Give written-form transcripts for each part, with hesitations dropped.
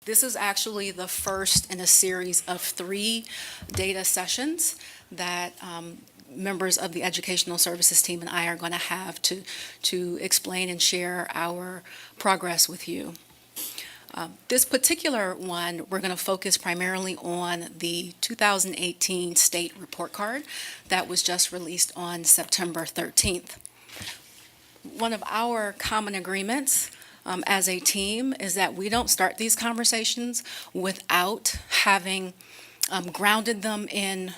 This is actually the first in a series of 3 data sessions that members of the Educational Services team and I are going to have to explain and share our progress with you. This particular one, we're going to focus primarily on the 2018 state report card that was just released on September 13th. One of our common agreements as a team is that we don't start these conversations without having grounded them in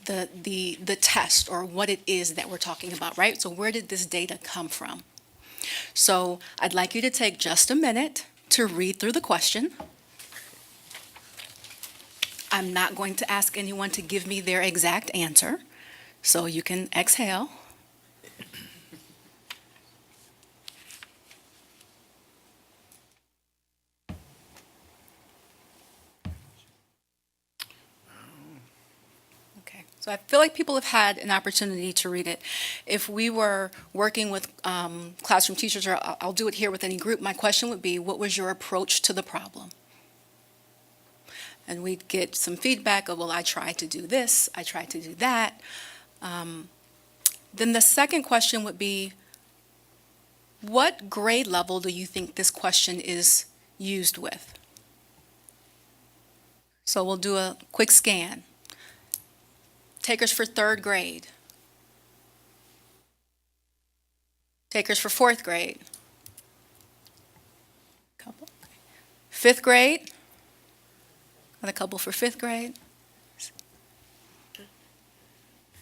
the test or what it is that we're talking about, right? So where did this data come from? So I'd like you to take just a minute to read through the question. I'm not going to ask anyone to give me their exact answer, so you can exhale. So I feel like people have had an opportunity to read it. If we were working with classroom teachers, or I'll do it here with any group, my question would be, what was your approach to the problem? And we'd get some feedback of, well, I tried to do this, I tried to do that. Then the second question would be, what grade level do you think this question is used with? So we'll do a quick scan. Takers for 3rd grade. Takers for 4th grade. Couple. 5th grade. Got a couple for 5th grade.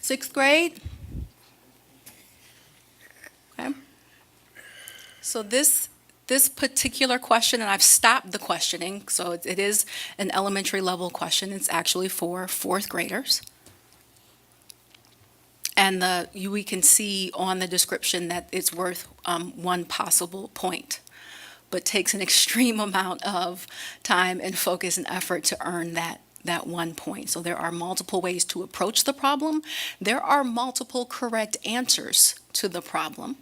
6th grade. Okay. So this particular question, and I've stopped the questioning, so it is an elementary level question. It's actually for 4th graders. And we can see on the description that it's worth 1 possible point, but takes an extreme amount of time and focus and effort to earn that 1 point. So there are multiple ways to approach the problem. There are multiple correct answers to the problem,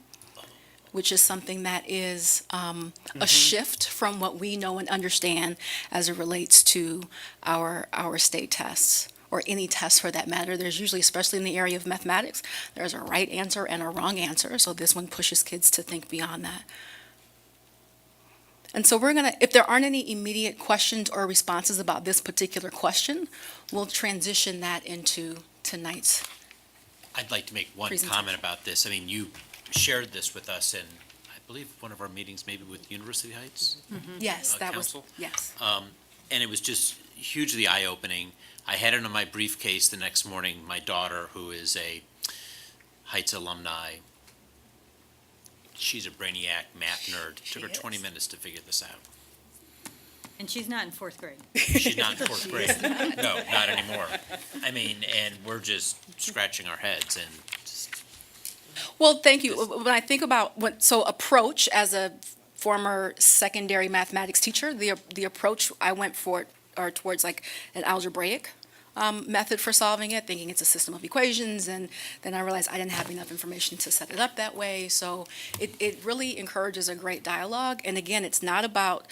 which is something that is a shift from what we know and understand as it relates to our state tests, or any test for that matter. There's usually, especially in the area of mathematics, there's a right answer and a wrong answer. So this one pushes kids to think beyond that. And so if there aren't any immediate questions or responses about this particular question, we'll transition that into tonight's. I'd like to make one comment about this. I mean, you shared this with us in, I believe, one of our meetings, maybe with University Heights. Yes, that Council. was, yes. And it was just hugely eye-opening. I had it in my briefcase the next morning. My daughter, who is a Heights alumni, she's a brainiac math nerd. Took her 20 minutes to figure this out. And she's not in 4th grade. She's not in 4th grade. No, not anymore. I mean, and we're just scratching our heads and just. Well, thank you. When I think about approach, as a former secondary mathematics teacher, the approach I went for or towards like an algebraic method for solving it, thinking it's a system of equations, and then I realized I didn't have enough information to set it up that way. So it really encourages a great dialogue. And again, it's not about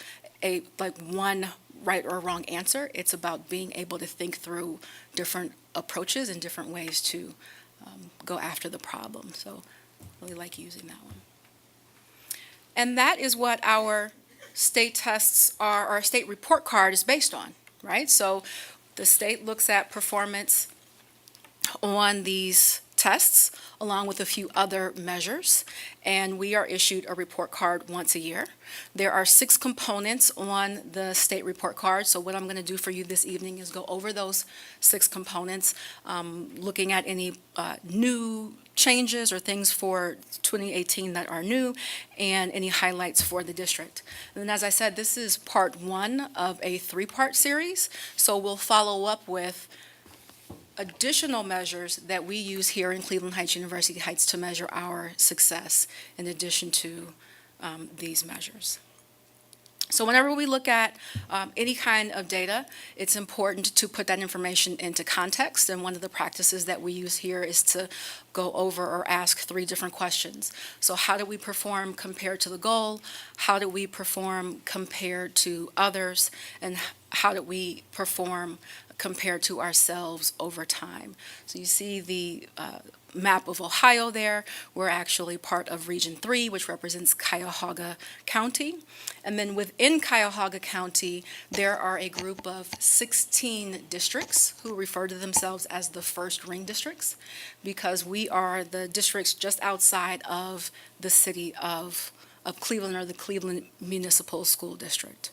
one right or wrong answer. It's about being able to think through different approaches and different ways to go after the problem. So I really like using that one. And that is what our state tests are, our state report card is based on, right? So the state looks at performance on these tests along with a few other measures, and we are issued a report card once a year. There are 6 components on the state report card, so what I'm going to do for you this evening is go over those 6 components, looking at any new changes or things for 2018 that are new, and any highlights for the district. And as I said, this is part 1 of a 3-part series, so we'll follow up with additional measures that we use here in Cleveland Heights, University Heights, to measure our success in addition to these measures. So whenever we look at any kind of data, it's important to put that information into context. And one of the practices that we use here is to go over or ask 3 different questions. So how did we perform compared to the goal? How did we perform compared to others? And how did we perform compared to ourselves over time? So you see the map of Ohio there. We're actually part of Region 3, which represents Cuyahoga County. And then within Cuyahoga County, there are a group of 16 districts who refer to themselves as the first ring districts, because we are the districts just outside of the city of Cleveland, or the Cleveland Municipal School District.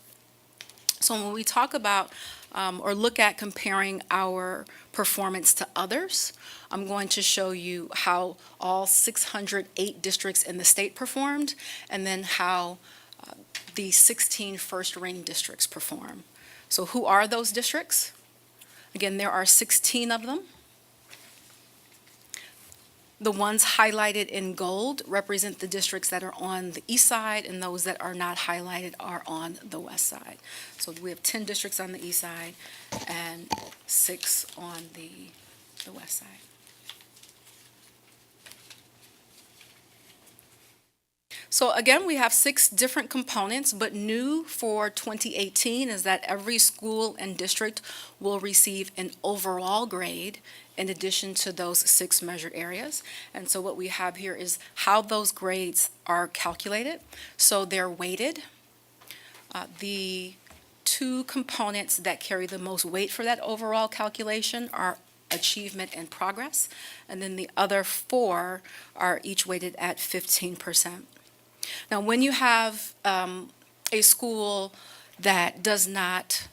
So when we talk about or look at comparing our performance to others, I'm going to show you how all 608 districts in the state performed, and then how the 16 first ring districts perform. So who are those districts? Again, there are 16 of them. The ones highlighted in gold represent the districts that are on the east side, and those that are not highlighted are on the west side. So we have 10 districts on the east side and 6 on the west side. So again, we have 6 different components, but new for 2018 is that every school and district will receive an overall grade in addition to those 6 measured areas. And so what we have here is how those grades are calculated. So they're weighted. The 2 components that carry the most weight for that overall calculation are achievement and progress, and then the other 4 are each weighted at 15%. Now, when you have a school that does not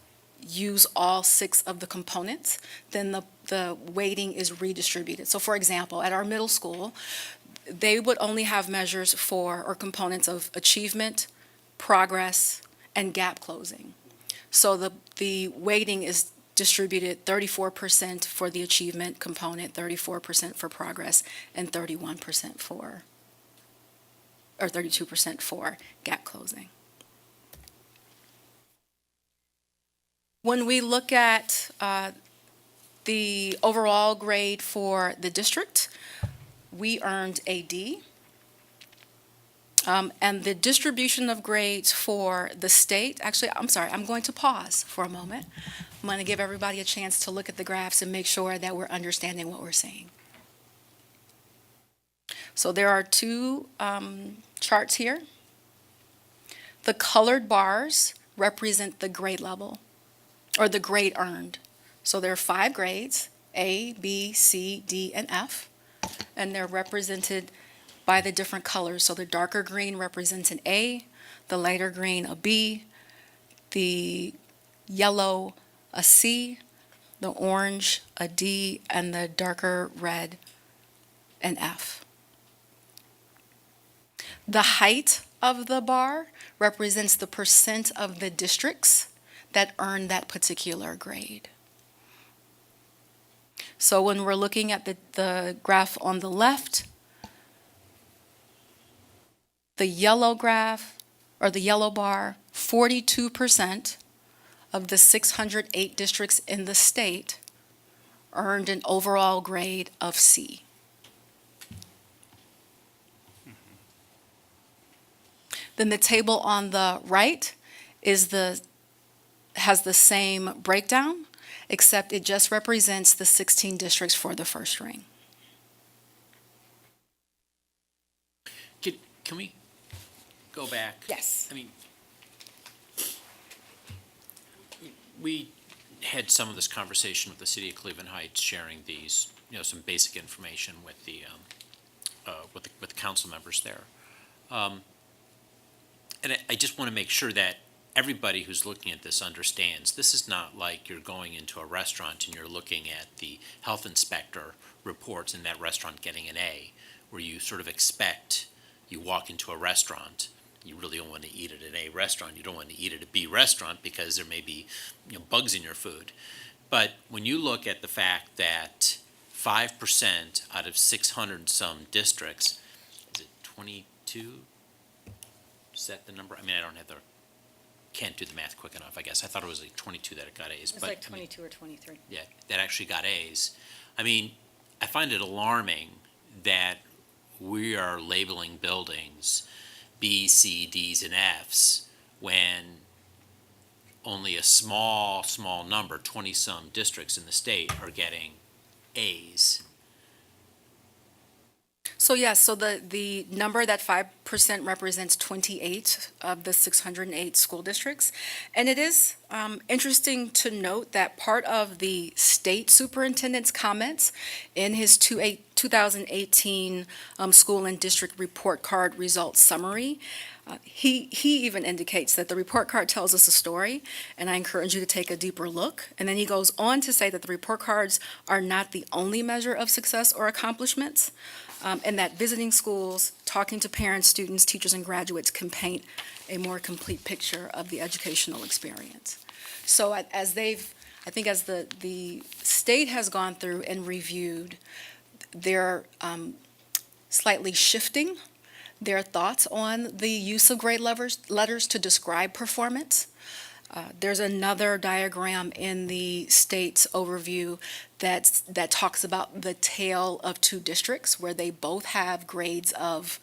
use all 6 of the components, then the weighting is redistributed. So for example, at our middle school, they would only have measures for, or components of, achievement, progress, and gap closing. So the weighting is distributed 34% for the achievement component, 34% for progress, and 31% for, or 32% for gap closing. When we look at the overall grade for the district, we earned a D. And the distribution of grades for the state, actually, I'm sorry, I'm going to pause for a moment. I'm going to give everybody a chance to look at the graphs and make sure that we're understanding what we're saying. So there are 2 charts here. The colored bars represent the grade level, or the grade earned. So there are 5 grades, A, B, C, D, and F, and they're represented by the different colors. So the darker green represents an A, the lighter green a B, the yellow a C, the orange a D, and the darker red an F. The height of the bar represents the percent of the districts that earn that particular grade. So when we're looking at the graph on the left, the yellow graph, or the yellow bar, 42% of the 608 districts in the state earned an overall grade of C. Then the table on the right has the same breakdown, except it just represents the 16 districts for the first ring. Can we go back? Yes. I mean, we had some of this conversation with the city of Cleveland Heights, sharing these, some basic information with the council members there. And I just want to make sure that everybody who's looking at this understands this is not like you're going into a restaurant and you're looking at the health inspector reports in that restaurant getting an A, where you sort of expect, you walk into a restaurant, you really don't want to eat at an A restaurant, you don't want to eat at a B restaurant because there may be bugs in your food. But when you look at the fact that 5% out of 600 some districts, is it 22? Is that the number? I mean, I don't have the can't do the math quick enough, I guess. I thought it was like 22 that got A's. It's but, like I mean, 22 or 23. yeah, that actually got A's. I mean, I find it alarming that we are labeling buildings B, C, D's, and F's when only a small number, 20-some districts in the state are getting A's. So yes, so the number, that 5% represents 28 of the 608 school districts. And it is interesting to note that part of the state superintendent's comments in his 2018 school and district report card results summary, he even indicates that the report card tells us a story, and I encourage you to take a deeper look. And then he goes on to say that the report cards are not the only measure of success or accomplishments, and that visiting schools, talking to parents, students, teachers, and graduates can paint a more complete picture of the educational experience. So as the state has gone through and reviewed, they're slightly shifting their thoughts on the use of grade letters to describe performance. There's another diagram in the state's overview that talks about the tale of two districts where they both have grades of,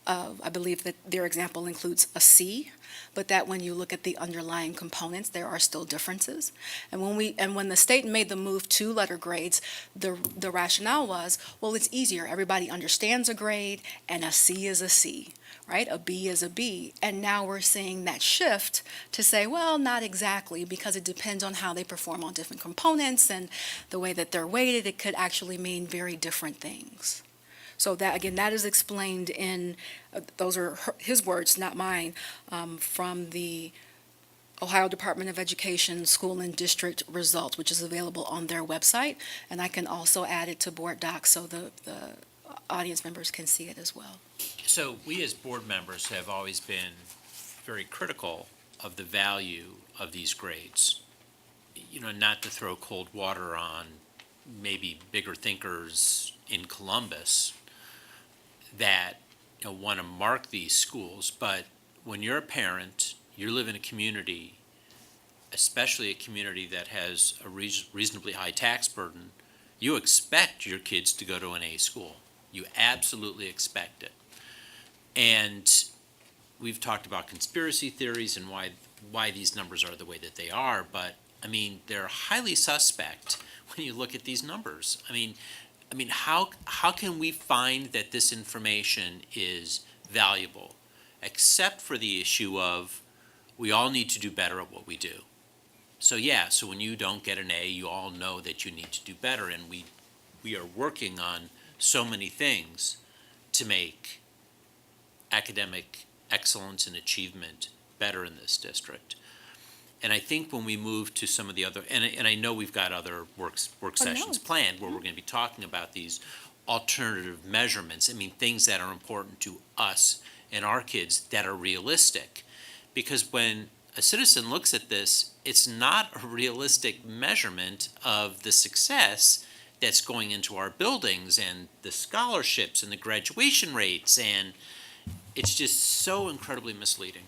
I believe that their example includes a C, but that when you look at the underlying components, there are still differences. And when the state made the move to letter grades, the rationale was, well, it's easier. Everybody understands a grade, and a C is a C, right? A B is a B. And now we're seeing that shift to say, well, not exactly, because it depends on how they perform on different components and the way that they're weighted. It could actually mean very different things. So that, again, that is explained in, those are his words, not mine, from the Ohio Department of Education School and District results, which is available on their website. And I can also add it to board docs so the audience members can see it as well. So we as board members have always been very critical of the value of these grades. You know, not to throw cold water on maybe bigger thinkers in Columbus that want to mark these schools, but when you're a parent, you live in a community, especially a community that has a reasonably high tax burden, you expect your kids to go to an A school. You absolutely expect it. And we've talked about conspiracy theories and why these numbers are the way that they are, but I mean, they're highly suspect when you look at these numbers. I mean, how can we find that this information is valuable, except for the issue of we all need to do better at what we do. So when you don't get an A, you all know that you need to do better, and we are working on so many things to make academic excellence and achievement better in this district. And I think when we move to some of the other, and I know we've got other work sessions planned where we're going to be talking about these alternative measurements. I mean, things that are important to us and our kids that are realistic. Because when a citizen looks at this, it's not a realistic measurement of the success that's going into our buildings and the scholarships and the graduation rates, and it's just so incredibly misleading.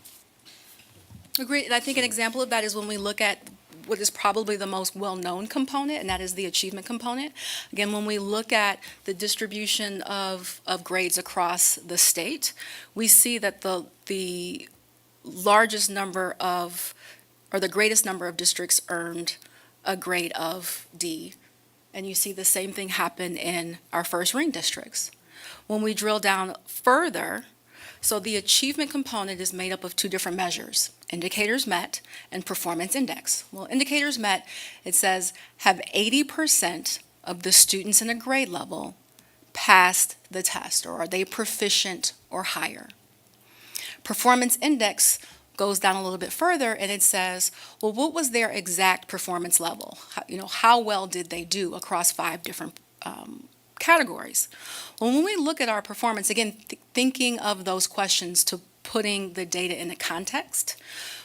Agreed. And I think an example of that is when we look at what is probably the most well-known component, and that is the achievement component. Again, when we look at the distribution of grades across the state, we see that the largest number of, or the greatest number of districts earned a grade of D. And you see the same thing happen in our first ring districts. When we drill down further, so the achievement component is made up of two different measures, indicators met and performance index. Well, indicators met, it says, have 80% of the students in a grade level passed the test, or are they proficient or higher? Performance index goes down a little bit further and it says, well, what was their exact performance level? How well did they do across 5 different categories? Well, when we look at our performance, again, thinking of those questions to putting the data into context,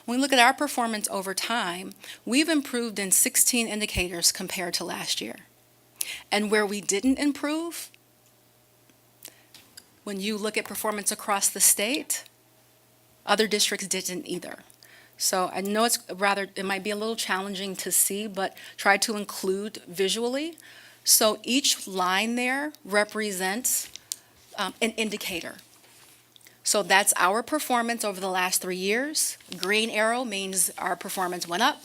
when we look at our performance over time, we've improved in 16 indicators compared to last year. And where we didn't improve, when you look at performance across the state, other districts didn't either. So I know it might be a little challenging to see, but try to include visually. So each line there represents an indicator. So that's our performance over the last 3 years. Green arrow means our performance went up.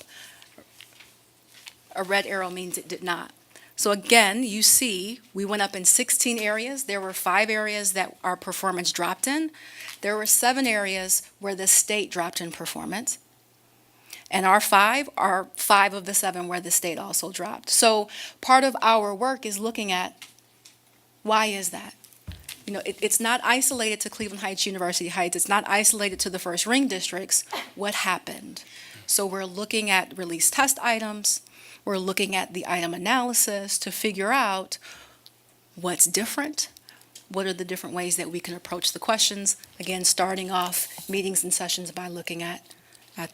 A red arrow means it did not. So again, you see, we went up in 16 areas. There were 5 areas that our performance dropped in. There were 7 areas where the state dropped in performance. And our 5 are 5 of the 7 where the state also dropped. So part of our work is looking at, why is that? You know, it's not isolated to Cleveland Heights, University Heights. It's not isolated to the first ring districts. What happened? So we're looking at release test items. We're looking at the item analysis to figure out what's different. What are the different ways that we can approach the questions? Again, starting off meetings and sessions by looking at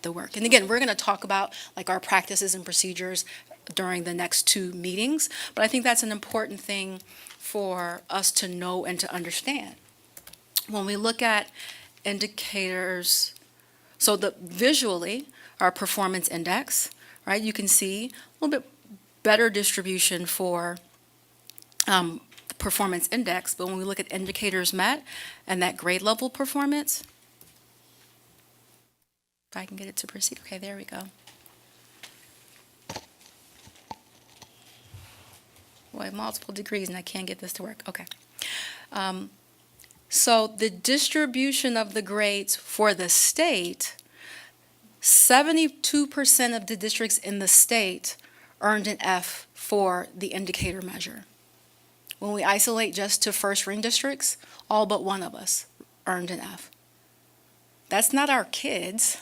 the work. And again, we're going to talk about like our practices and procedures during the next 2 meetings. But I think that's an important thing for us to know and to understand. When we look at indicators, so visually, our performance index, right, you can see a little bit better distribution for the performance index, but when we look at indicators met and that grade level performance, if I can get it to proceed, okay, there we go. Well, I have multiple degrees and I can't get this to work. Okay. So the distribution of the grades for the state, 72% of the districts in the state earned an F for the indicator measure. When we isolate just to first ring districts, all but 1 of us earned an F. That's not our kids.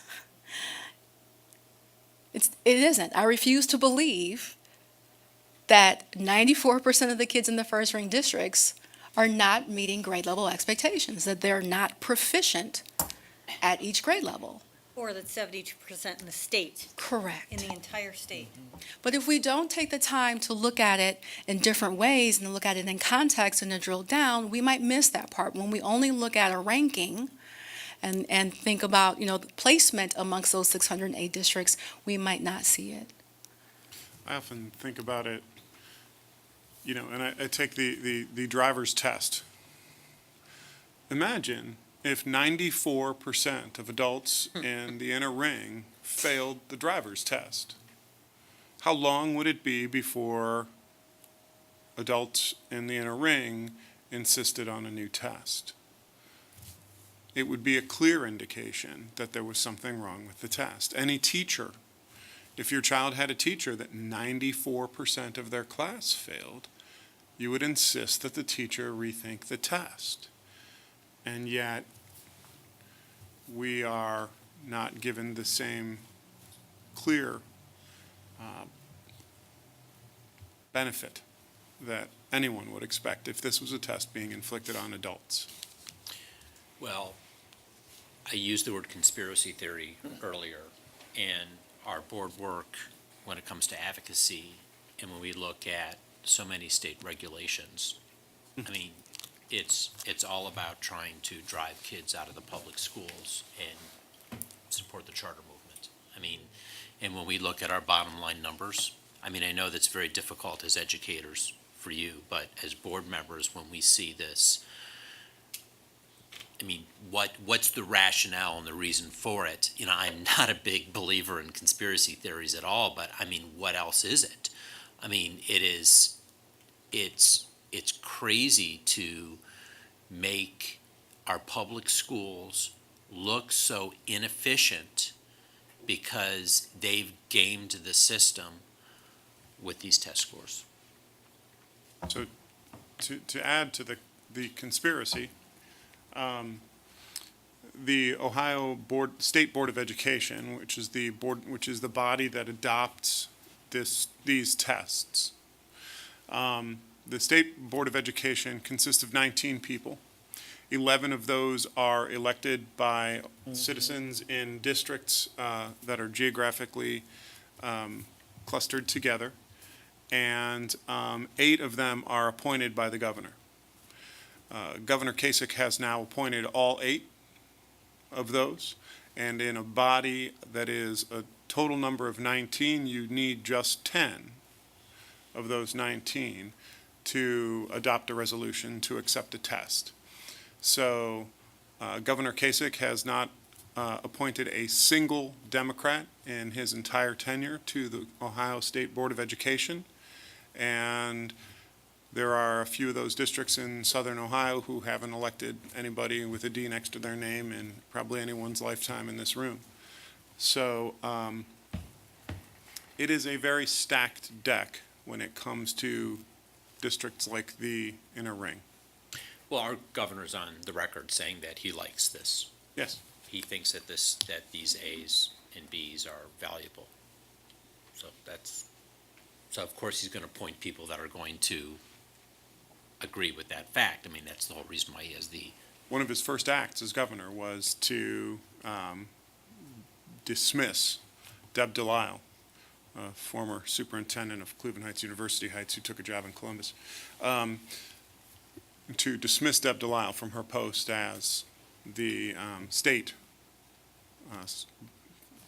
It isn't. I refuse to believe that 94% of the kids in the first ring districts are not meeting grade level expectations, that they're not proficient at each grade level. Or that's 72% in the state, Correct. in the entire state. But if we don't take the time to look at it in different ways and to look at it in context and to drill down, we might miss that part. When we only look at a ranking and think about, you know, the placement amongst those 608 districts, we might not see it. I often think about it, you know, and I take the driver's test. Imagine if 94% of adults in the inner ring failed the driver's test. How long would it be before adults in the inner ring insisted on a new test? It would be a clear indication that there was something wrong with the test. Any teacher, if your child had a teacher that 94% of their class failed, you would insist that the teacher rethink the test. And yet, we are not given the same clear benefit that anyone would expect if this was a test being inflicted on adults. Well, I used the word conspiracy theory earlier, and our board work when it comes to advocacy, and when we look at so many state regulations, I mean, it's all about trying to drive kids out of the public schools and support the charter movement. I mean, and when we look at our bottom line numbers, I mean, I know that's very difficult as educators for you, but as board members, when we see this, I mean, what's the rationale and the reason for it? You know, I'm not a big believer in conspiracy theories at all, but I mean, what else is it? I mean, it's crazy to make our public schools look so inefficient because they've gamed the system with these test scores. So to add to the conspiracy, the Ohio State Board of Education, which is the body that adopts these tests. The State Board of Education consists of 19 people. 11 of those are elected by citizens in districts that are geographically clustered together, and 8 of them are appointed by the governor. Governor Kasich has now appointed all 8 of those, And in a body that is a total number of 19, you need just 10 of those 19 to adopt a resolution to accept a test. So Governor Kasich has not appointed a single Democrat in his entire tenure to the Ohio State Board of Education. And there are a few of those districts in southern Ohio who haven't elected anybody with a D next to their name in probably anyone's lifetime in this room. So it is a very stacked deck when it comes to districts like the Inner Ring. Well, our governor's on the record saying that he likes this. Yes. He thinks that these A's and B's are valuable. So of course he's going to appoint people that are going to agree with that fact. I mean, that's the whole reason why he has One of his first acts as governor was to dismiss Deb Delisle, former superintendent of Cleveland Heights University Heights, who took a job in Columbus, to dismiss Deb Delisle from her post as the state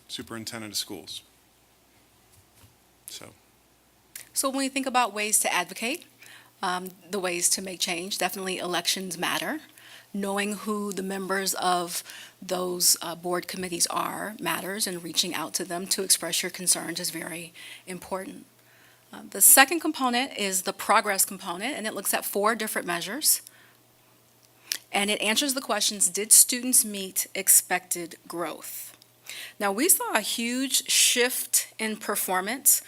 superintendent of schools. So when we think about ways to advocate, the ways to make change, definitely elections matter. Knowing who the members of those board committees are matters, and reaching out to them to express your concerns is very important. The second component is the progress component, and it looks at 4 different measures. And it answers the questions, did students meet expected growth? Now, we saw a huge shift in performance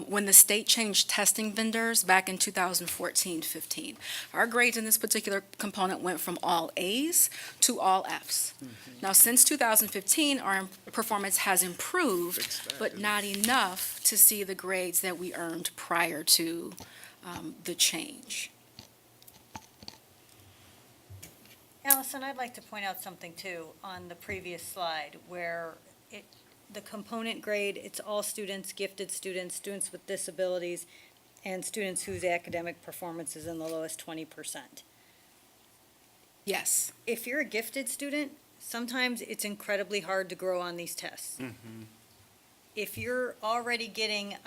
when the state changed testing vendors back in 2014-15. Our grades in this particular component went from all A's to all F's. Now, since 2015, our performance has improved, but not enough to see the grades that we earned prior to the change. Allison, I'd like to point out something too on the previous slide where the component grade, it's all students, gifted students, students with disabilities, and students whose academic performance is in the lowest 20%. Yes. If you're a gifted student, sometimes it's incredibly hard to grow on these tests. If you're already getting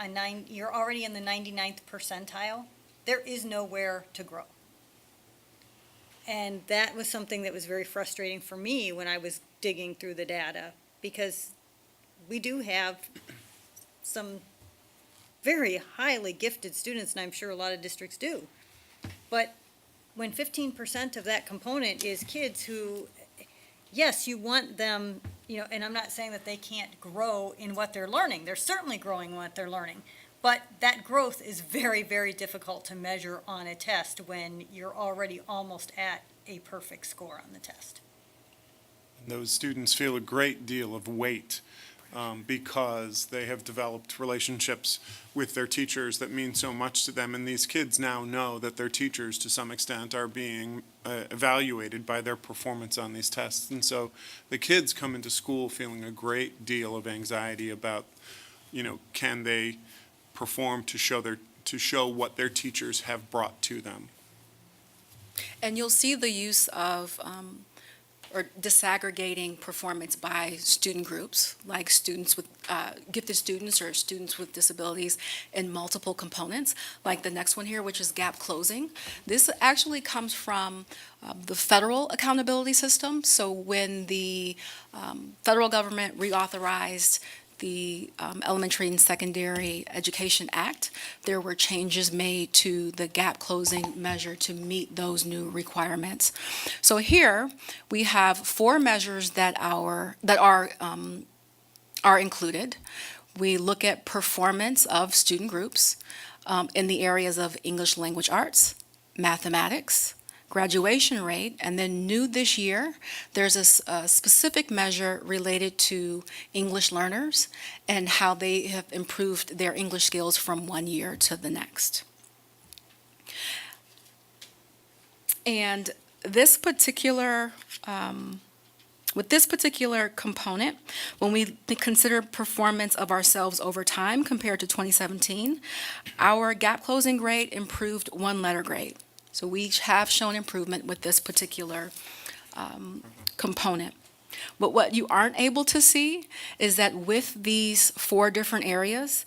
you're already in the 99th percentile, there is nowhere to grow. And that was something that was very frustrating for me when I was digging through the data, because we do have some very highly gifted students, and I'm sure a lot of districts do. But when 15% of that component is kids who, yes, you want them, and I'm not saying that they can't grow in what they're learning. They're certainly growing in what they're learning. But that growth is very, very difficult to measure on a test when you're already almost at a perfect score on the test. Those students feel a great deal of weight because they have developed relationships with their teachers that mean so much to them. And these kids now know that their teachers, to some extent, are being evaluated by their performance on these tests. And so the kids come into school feeling a great deal of anxiety about, can they perform to show what their teachers have brought to them. And you'll see the use of or disaggregating performance by student groups, like students with gifted students or students with disabilities in multiple components, like the next one here, which is gap closing. This actually comes from the federal accountability system. So when the federal government reauthorized the Elementary and Secondary Education Act, there were changes made to the gap closing measure to meet those new requirements. So here we have 4 measures that are included. We look at performance of student groups in the areas of English language arts, mathematics, graduation rate, and then new this year, there's a specific measure related to English learners and how they have improved their English skills from one year to the next. And this particular, with this particular component, when we consider performance of ourselves over time compared to 2017, our gap closing grade improved 1 letter grade. So we have shown improvement with this particular component. But what you aren't able to see is that with these 4 different areas,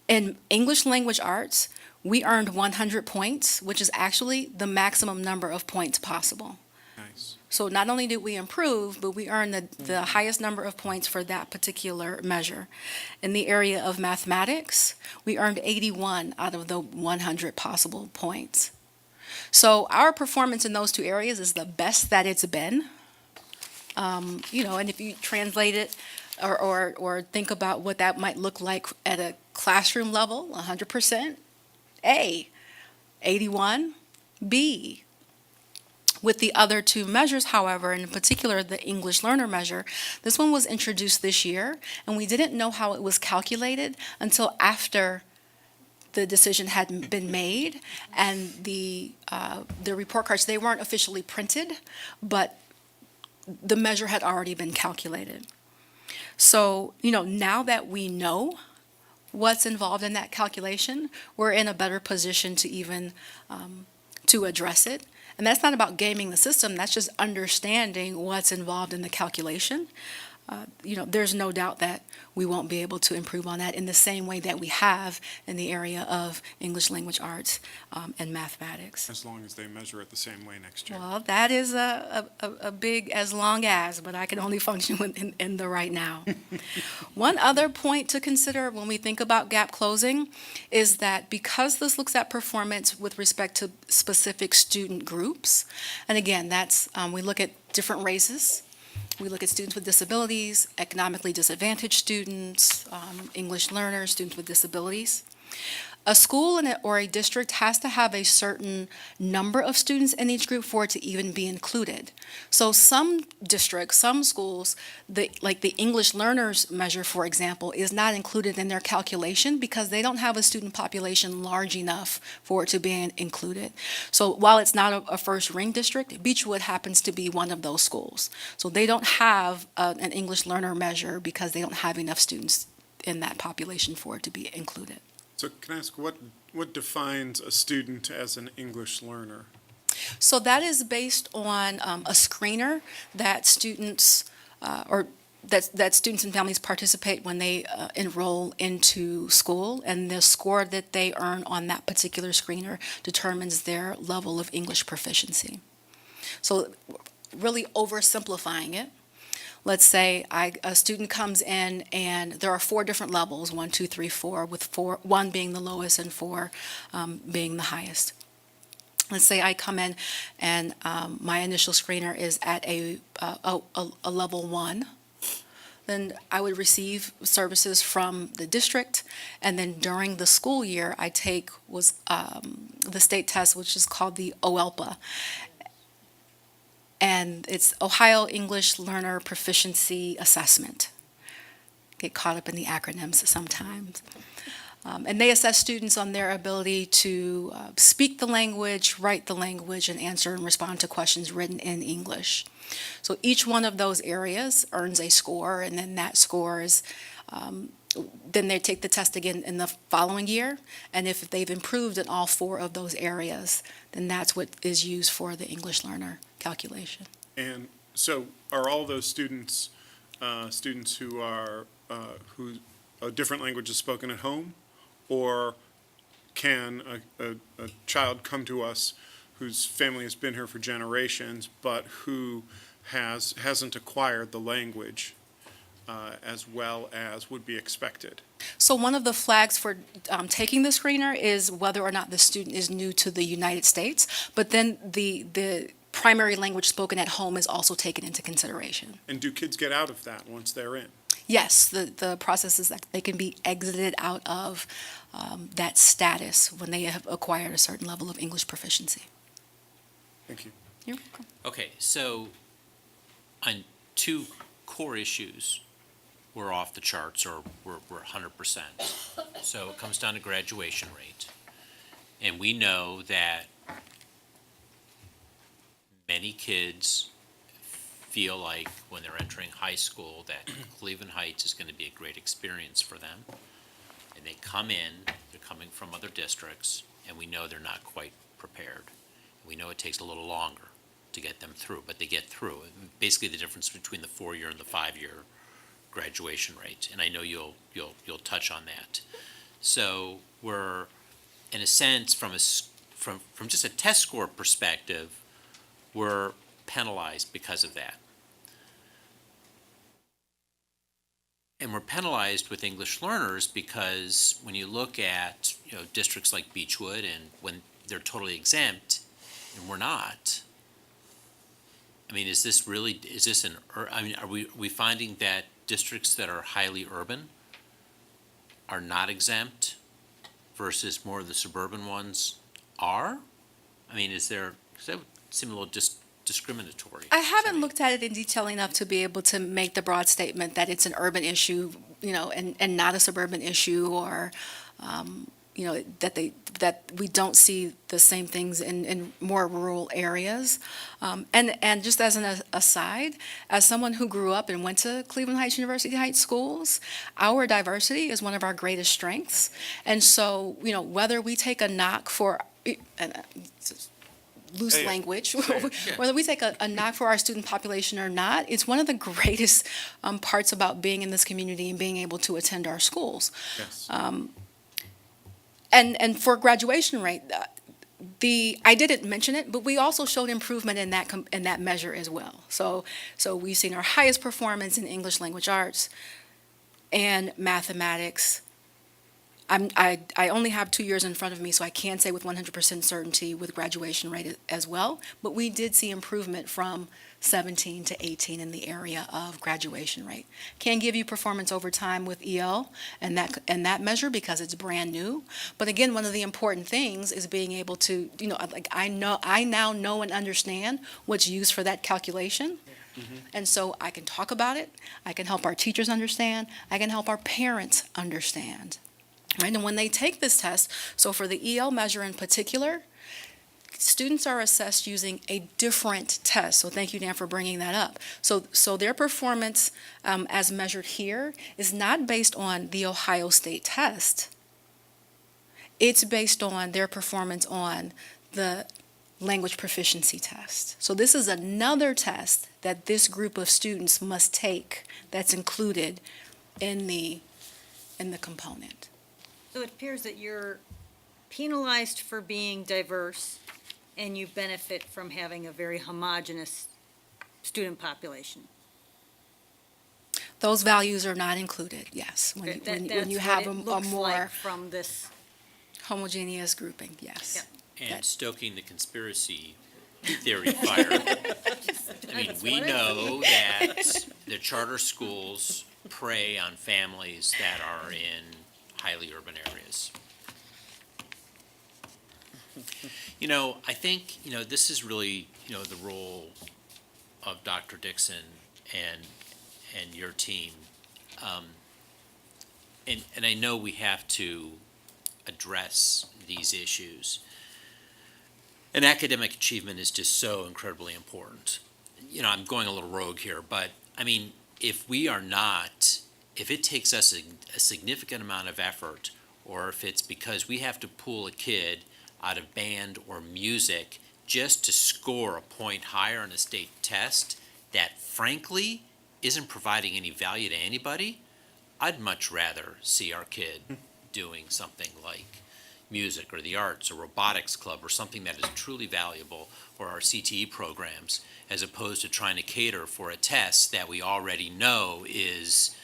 in English language arts, we earned 100 points, which is actually the maximum number of points possible. Nice. So not only did we improve, but we earned the highest number of points for that particular measure. In the area of mathematics, we earned 81 out of the 100 possible points. So our performance in those 2 areas is the best that it's been. And if you translate it or think about what that might look like at a classroom level, 100%, A, 81, B. With the other 2 measures, however, in particular the English learner measure, this one was introduced this year, and we didn't know how it was calculated until after the decision had been made, and the report cards, they weren't officially printed, but the measure had already been calculated. So, now that we know what's involved in that calculation, we're in a better position to even to address it. And that's not about gaming the system, that's just understanding what's involved in the calculation. There's no doubt that we won't be able to improve on that in the same way that we have in the area of English language arts and mathematics. As long as they measure it the same way next year. Well, that is a big as long as, but I can only function in the right now. One other point to consider when we think about gap closing is that because this looks at performance with respect to specific student groups, and again, that's we look at different races. We look at students with disabilities, economically disadvantaged students, English learners, students with disabilities. A school or a district has to have a certain number of students in each group for it to even be included. So some districts, some schools, like the English learners measure, for example, is not included in their calculation because they don't have a student population large enough for it to be included. So while it's not a first ring district, Beechwood happens to be one of those schools. So they don't have an English learner measure because they don't have enough students in that population for it to be included. So can I ask, what defines a student as an English learner? So that is based on a screener that students that students and families participate when they enroll into school, and the score that they earn on that particular screener determines their level of English proficiency. So really oversimplifying it, let's say a student comes in and there are 4 different levels, 1, 2, 3, 4, with 1 being the lowest and 4 being the highest. Let's say I come in and my initial screener is at a level 1. Then I would receive services from the district, and then during the school year I take the state test, which is called the OELPA. And it's Ohio English Learner Proficiency Assessment. Get caught up in the acronyms sometimes. And they assess students on their ability to speak the language, write the language, and answer and respond to questions written in English. So each one of those areas earns a score, and then that score is then they take the test again in the following year, and if they've improved in all 4 of those areas, then that's what is used for the English learner calculation. And so are all those students who are who a different language is spoken at home, or can a child come to us whose family has been here for generations but who hasn't acquired the language as well as would be expected? So one of the flags for taking the screener is whether or not the student is new to the United States, but then the primary language spoken at home is also taken into consideration. And do kids get out of that once they're in? Yes, the process is that they can be exited out of that status when they have acquired a certain level of English proficiency. Thank you. You're welcome. Okay, so on 2 core issues, we're off the charts, or we're 100%. So it comes down to graduation rate. And we know that many kids feel like when they're entering high school that Cleveland Heights is going to be a great experience for them. And they come in, they're coming from other districts, and we know they're not quite prepared. We know it takes a little longer to get them through, but they get through. Basically, the difference between the 4-year and the 5-year graduation rate, and I know you'll touch on that. So we're, in a sense, from just a test score perspective, we're penalized because of that. And we're penalized with English learners because when you look at, districts like Beechwood, and when they're totally exempt and we're not, I mean, are we finding that districts that are highly urban are not exempt versus more of the suburban ones are? I mean, does that seem a little discriminatory? I to haven't me? looked at it in detail enough to be able to make the broad statement that it's an urban issue, and not a suburban issue, or, that we don't see the same things in more rural areas. And just as an aside, as someone who grew up and went to Cleveland Heights University Heights schools, our diversity is one of our greatest strengths. And so, whether we take a knock for, loose Say it. language, Say it. whether we take a knock for our student population or not, it's one of the greatest parts about being in this community and being able to attend our schools. Yes. And for graduation rate, I didn't mention it, but we also showed improvement in that measure as well. So we've seen our highest performance in English language arts and mathematics. I only have 2 years in front of me, so I can't say with 100% certainty with graduation rate as well, but we did see improvement from 17 to 18 in the area of graduation rate. Can't give you performance over time with EL and that measure because it's brand new. But again, one of the important things is being able to, I now know and understand what's used for that calculation. And so I can talk about it, I can help our teachers understand, I can help our parents understand. Right, and when they take this test, so for the EL measure in particular, students are assessed using a different test. So thank you, Dan, for bringing that up. So their performance as measured here is not based on the Ohio State test. It's based on their performance on the language proficiency test. So this is another test that this group of students must take that's included in the component. So it appears that you're penalized for being diverse, and you benefit from having a very homogeneous student population. Those values are not included, yes. When you have a more like from this. homogeneous grouping, yes. And stoking the conspiracy theory fire. I mean, we know that the charter schools prey on families that are in highly urban areas. I think, this is really, the role of Dr. Dixon and your team. And I know we have to address these issues. And academic achievement is just so incredibly important. I'm going a little rogue here, but I mean, if it takes us a significant amount of effort, or if it's because we have to pull a kid out of band or music just to score a point higher on a state test that frankly isn't providing any value to anybody, I'd much rather see our kid doing something like music or the arts or robotics club or something that is truly valuable, or our CTE programs, as opposed to trying to cater for a test that we already know is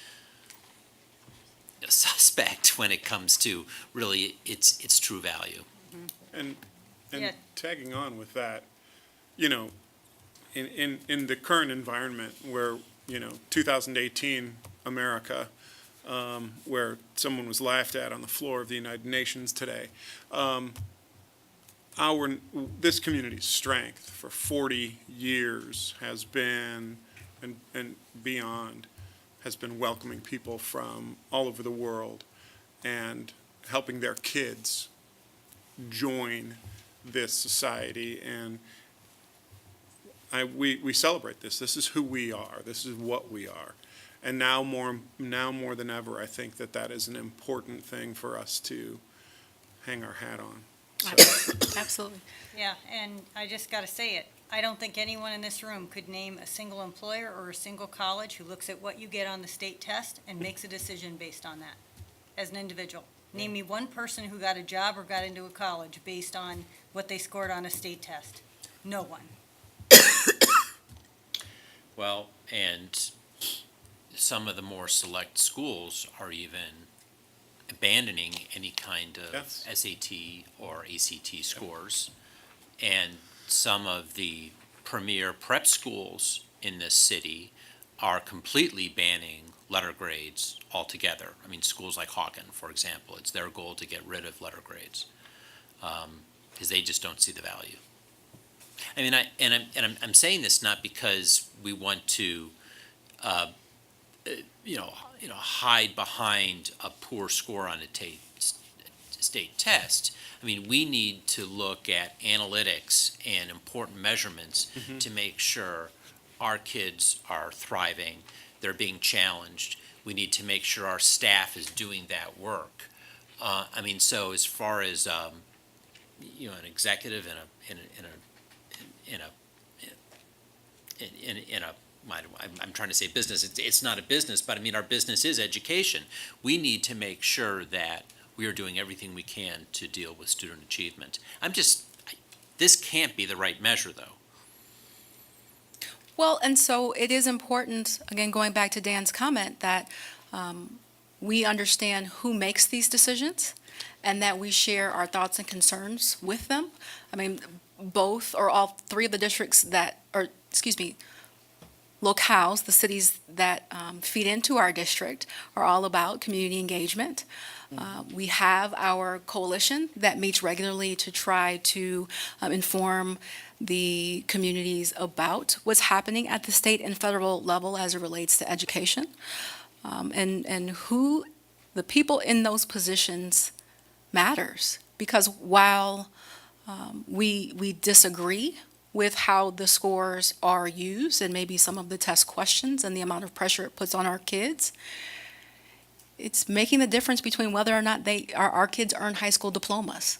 a suspect when it comes to really its true value. And Yeah. tagging on with that, in the current environment where, 2018 America, where someone was laughed at on the floor of the United Nations today, this community's strength for 40 years has been, and beyond, has been welcoming people from all over the world and helping their kids join this society. And we celebrate this. This is who we are. This is what we are. And now more than ever, I think that is an important thing for us to hang our hat on. So, Absolutely. Yeah, and I just got to say it, I don't think anyone in this room could name a single employer or a single college who looks at what you get on the state test and makes a decision based on that, as an individual. Name me one person who got a job or got into a college based on what they scored on a state test. No one. Well, and some of the more select schools are even abandoning any kind of Yes. SAT or ACT scores. And some of the premier prep schools in this city are completely banning letter grades altogether. I mean, schools like Hawken, for example, it's their goal to get rid of letter grades, because they just don't see the value. I mean, I'm saying this not because we want to, hide behind a poor score on a state test. I mean, we need to look at analytics and important measurements to make sure our kids are thriving, they're being challenged. We need to make sure our staff is doing that work. I mean, so as far as an executive I'm trying to say business. It's not a business, but I mean, our business is education. We need to make sure that we are doing everything we can to deal with student achievement. This can't be the right measure, though. Well, and so it is important, again, going back to Dan's comment, that we understand who makes these decisions and that we share our thoughts and concerns with them. I mean, both or all three of the districts locales, the cities that feed into our district, are all about community engagement. We have our coalition that meets regularly to try to inform the communities about what's happening at the state and federal level as it relates to education, and who the people in those positions matters. Because while we disagree with how the scores are used and maybe some of the test questions and the amount of pressure it puts on our kids, it's making the difference between whether or not our kids earn high school diplomas.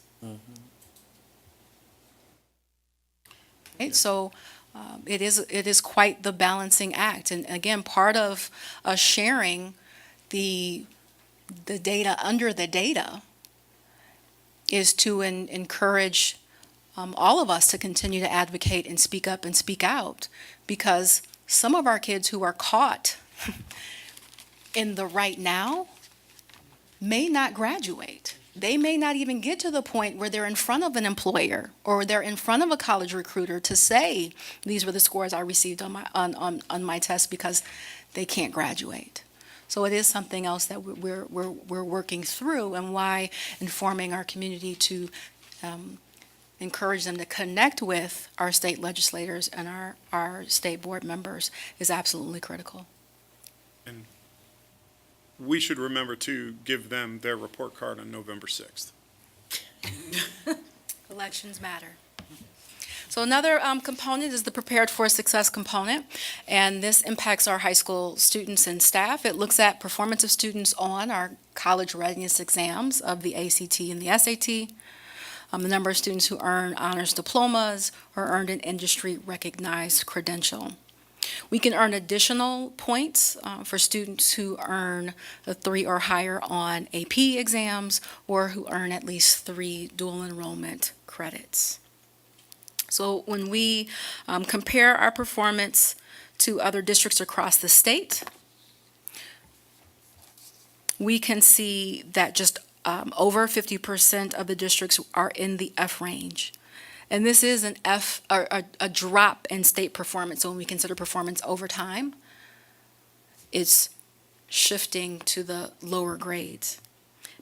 Right? So it is quite the balancing act. And again, part of us sharing the data under the data is to encourage all of us to continue to advocate and speak up and speak out, because some of our kids who are caught in the right now may not graduate. They may not even get to the point where they're in front of an employer or they're in front of a college recruiter to say, these were the scores I received on my test, because they can't graduate. So it is something else that we're working through, and why informing our community to encourage them to connect with our state legislators and our state board members is absolutely critical. And we should remember to give them their report card on November 6th. Elections matter. So another component is the Prepared for Success component, and this impacts our high school students and staff. It looks at performance of students on our college readiness exams of the ACT and the SAT, the number of students who earn honors diplomas or earned an industry-recognized credential. We can earn additional points for students who earn a 3 or higher on AP exams, or who earn at least 3 dual enrollment credits. So when we compare our performance to other districts across the state, we can see that just over 50% of the districts are in the F range. And this is an F, or a drop in state performance. So when we consider performance over time, it's shifting to the lower grades.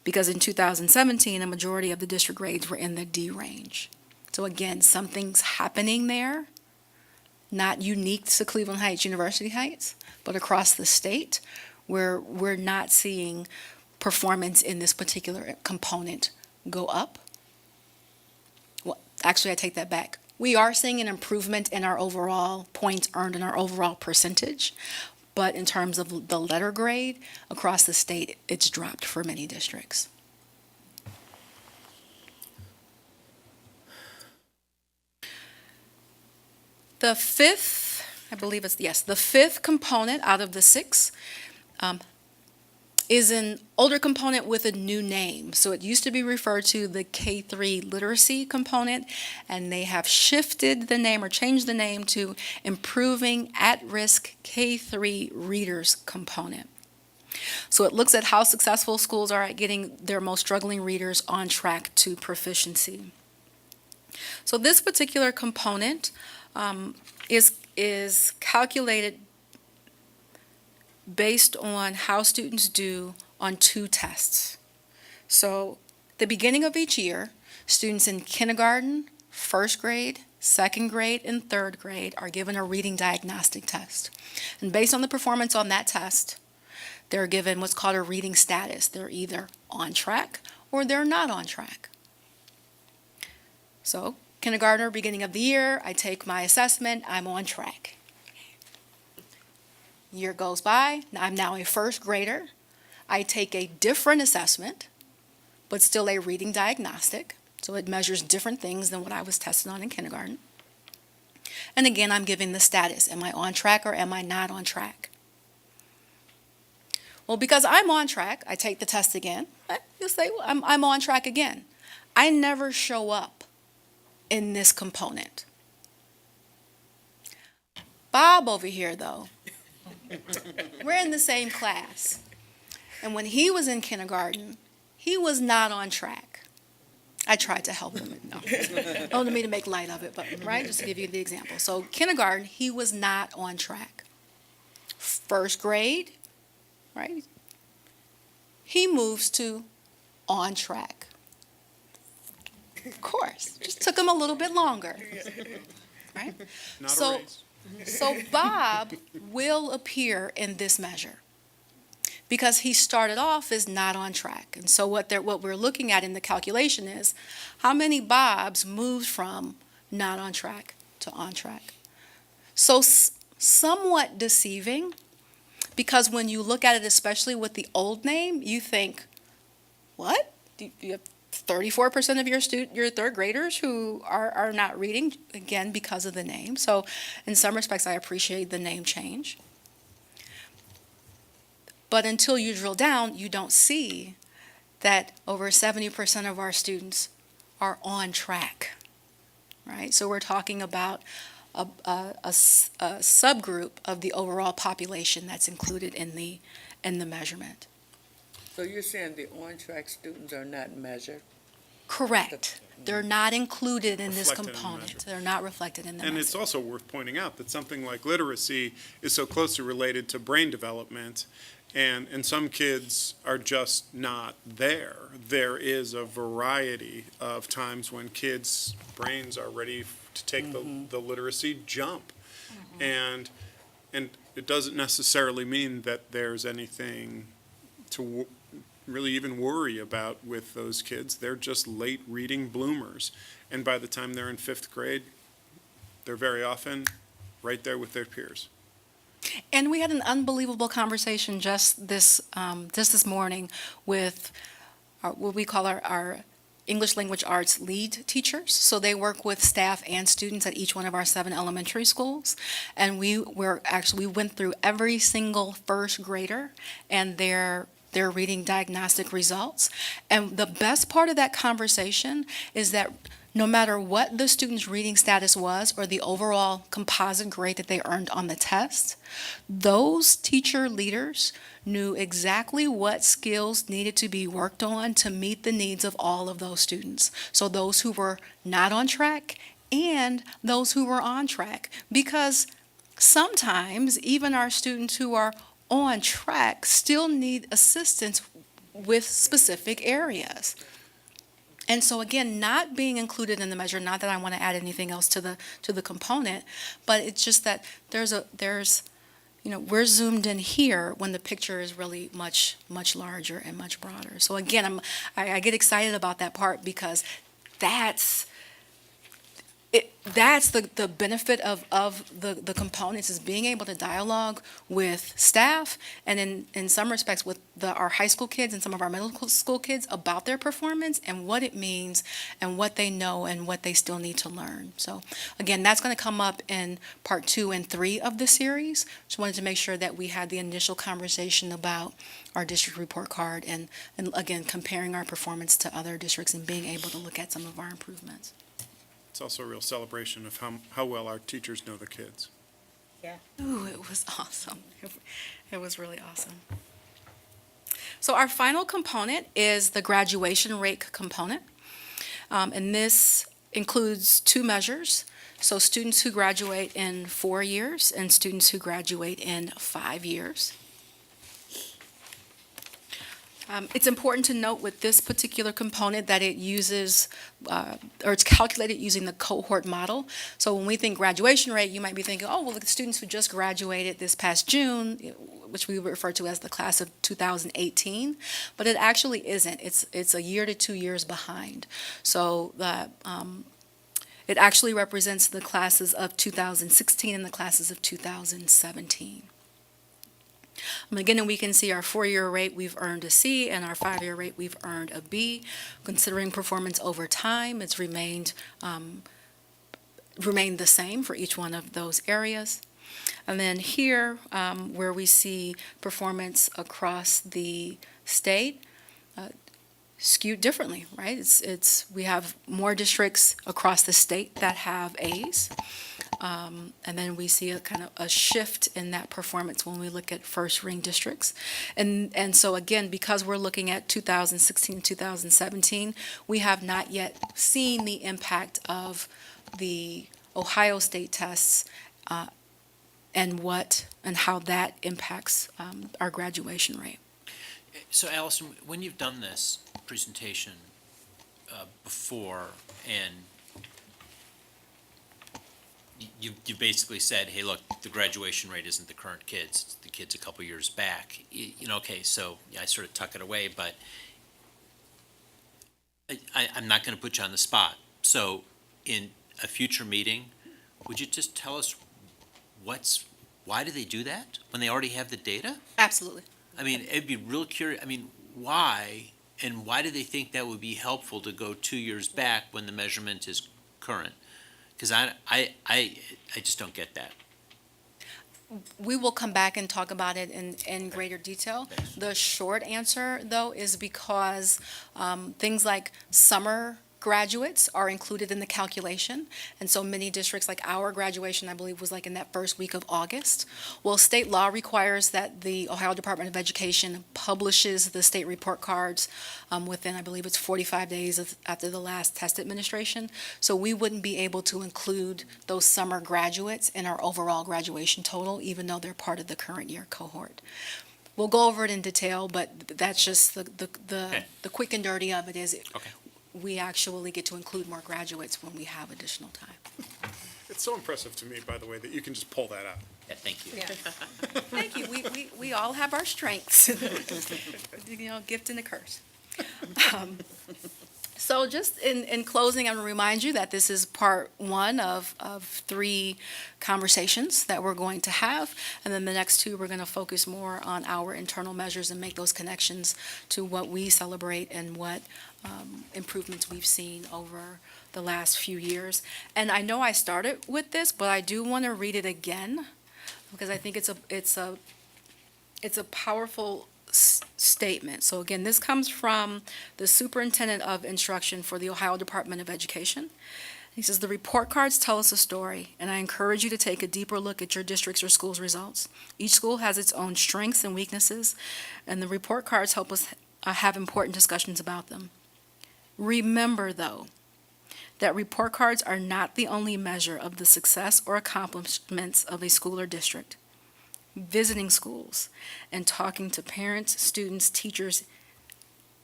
Because in 2017, a majority of the district grades were in the D range. So again, something's happening there, not unique to Cleveland Heights, University Heights, but across the state, where we're not seeing performance in this particular component go up. Well, actually, I take that back. We are seeing an improvement in our overall points earned and our overall percentage, but in terms of the letter grade across the state, it's dropped for many districts. The fifth, I believe it's, yes, the fifth component out of the six is an older component with a new name. So it used to be referred to the K-3 literacy component, and they have shifted the name or changed the name to Improving At-Risk K-3 Readers component. So it looks at how successful schools are at getting their most struggling readers on track to proficiency. So this particular component is calculated based on how students do on two tests. So at the beginning of each year, students in kindergarten, first grade, second grade, and third grade are given a reading diagnostic test. And based on the performance on that test, they're given what's called a reading status. They're either on track or they're not on track. So kindergartner, beginning of the year, I take my assessment, I'm on track. Year goes by, I'm now a first grader. I take a different assessment, but still a reading diagnostic. So it measures different things than what I was tested on in kindergarten. And again, I'm giving the status. Am I on track or am I not on track? Well, because I'm on track, I take the test again. You'll say, well, I'm on track again. I never show up in this component. Bob over here, though, we're in the same class. And when he was in kindergarten, he was not on track. I tried to help him. No, I don't mean to make light of it, but right, just to give you the example. So kindergarten, he was not on track. First grade, right, he moves to on track. Of course, just took him a little bit longer, right? Not a race. So Bob will appear in this measure because he started off as not on track. And so what we're looking at in the calculation is how many Bobs moved from not on track to on track. So somewhat deceiving, because when you look at it, especially with the old name, you think, what? You have 34% of your third graders who are not reading, again, because of the name. So in some respects, I appreciate the name change. But until you drill down, you don't see that over 70% of our students are on track, right? So we're talking about a subgroup of the overall population that's included in the measurement. So you're saying the on-track students are not measured? Correct. They're not included in this Reflected in the component. measure. They're not reflected in the And measure. it's also worth pointing out that something like literacy is so closely related to brain development, and some kids are just not there. There is a variety of times when kids' brains are ready to take the literacy jump. And it doesn't necessarily mean that there's anything to really even worry about with those kids. They're just late reading bloomers. And by the time they're in fifth grade, they're very often right there with their peers. And we had an unbelievable conversation just this morning with what we call our English Language Arts lead teachers. So they work with staff and students at each one of our 7 elementary schools. And we went through every single first grader and their reading diagnostic results. And the best part of that conversation is that no matter what the student's reading status was or the overall composite grade that they earned on the test, those teacher leaders knew exactly what skills needed to be worked on to meet the needs of all of those students. So those who were not on track and those who were on track. Because sometimes even our students who are on track still need assistance with specific areas. And so again, not being included in the measure, not that I want to add anything else to the component, but it's just that we're zoomed in here when the picture is really much, much larger and much broader. So again, I get excited about that part because that's That's the benefit of the components, is being able to dialogue with staff and in some respects with our high school kids and some of our middle school kids about their performance and what it means and what they know and what they still need to learn. So again, that's going to come up in part 2 and 3 of the series. Just wanted to make sure that we had the initial conversation about our district report card and again, comparing our performance to other districts and being able to look at some of our improvements. It's also a real celebration of how well our teachers know the kids. Ooh, it was awesome. It was really awesome. So our final component is the graduation rate component. And this includes 2 measures. So students who graduate in 4 years and students who graduate in 5 years. It's important to note with this particular component that it uses, or it's calculated using the cohort model. So when we think graduation rate, you might be thinking, oh, well, the students who just graduated this past June, which we refer to as the class of 2018, but it actually isn't. It's a year to 2 years behind. So it actually represents the classes of 2016 and the classes of 2017. Again, and we can see our 4-year rate, we've earned a C, and our 5-year rate, we've earned a B. Considering performance over time, it's remained the same for each one of those areas. And then here, where we see performance across the state, skewed differently, right? We have more districts across the state that have A's. And then we see a kind of a shift in that performance when we look at first ring districts. And so again, because we're looking at 2016, 2017, we have not yet seen the impact of the Ohio state tests and how that impacts our graduation rate. So Allison, when you've done this presentation before, and you basically said, hey, look, the graduation rate isn't the current kids, it's the kids a couple years back. Okay, so I sort of tuck it away, but I'm not going to put you on the spot. So in a future meeting, would you just tell us why do they do that when they already have the data? Absolutely. I mean, it'd be real curious. I mean, why? And why do they think that would be helpful to go 2 years back when the measurement is current? Because I just don't get that. We will come back and talk about it in greater detail. Thanks. The short answer, though, is because things like summer graduates are included in the calculation. And so many districts, like our graduation, I believe, was like in that first week of August. Well, state law requires that the Ohio Department of Education publishes the state report cards within, I believe it's 45 days after the last test administration. So we wouldn't be able to include those summer graduates in our overall graduation total, even though they're part of the current year cohort. We'll go over it in detail, but that's just the quick and dirty of it is Okay. we actually get to include more graduates when we have additional time. It's so impressive to me, by the way, that you can just pull that out. Yeah, thank you. Thank you. We all have our strengths. Gift and a curse. So just in closing, I'm going to remind you that this is part 1 of 3 conversations that we're going to have. And then the next 2, we're going to focus more on our internal measures and make those connections to what we celebrate and what improvements we've seen over the last few years. And I know I started with this, but I do want to read it again because I think it's a powerful statement. So again, this comes from the Superintendent of Instruction for the Ohio Department of Education. He says, the report cards tell us a story, and I encourage you to take a deeper look at your district's or school's results. Each school has its own strengths and weaknesses, and the report cards help us have important discussions about them. Remember, though, that report cards are not the only measure of the success or accomplishments of a school or district. Visiting schools and talking to parents, students, teachers,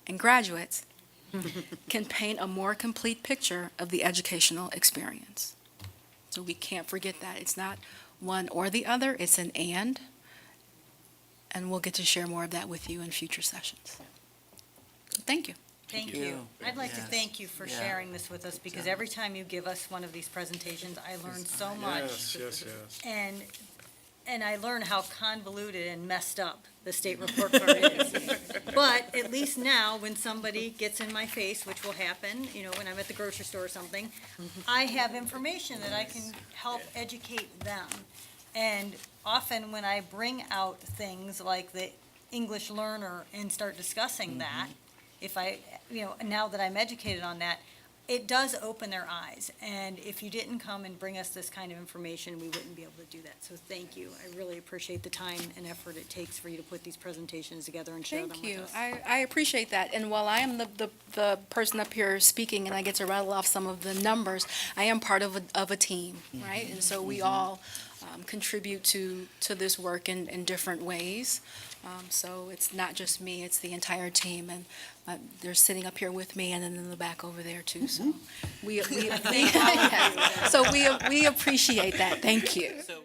and graduates can paint a more complete picture of the educational experience. So we can't forget that. It's not one or the other, it's an and we'll get to share more of that with you in future sessions. Thank you. Thank you. you. I'd like to Yes. thank you for Yeah. sharing this with us, because every time you give us one of these presentations, I learn so much. Yes. And I learn how convoluted and messed up the state report card is. But at least now, when somebody gets in my face, which will happen, when I'm at the grocery store or something, I have information that I can help educate them. And often when I bring out things like the English learner and start discussing that, if I, now that I'm educated on that, it does open their eyes. And if you didn't come and bring us this kind of information, we wouldn't be able to do that. So thank you. I really appreciate the time and effort it takes for you to put these presentations together and share them Thank with you. us. I appreciate that. And while I am the person up here speaking and I get to rattle off some of the numbers, I am part of a team, right? And so we all contribute to this work in different ways. So it's not just me, it's the entire team. And they're sitting up here with me and then in the back over there too. So we appreciate that. Thank you. So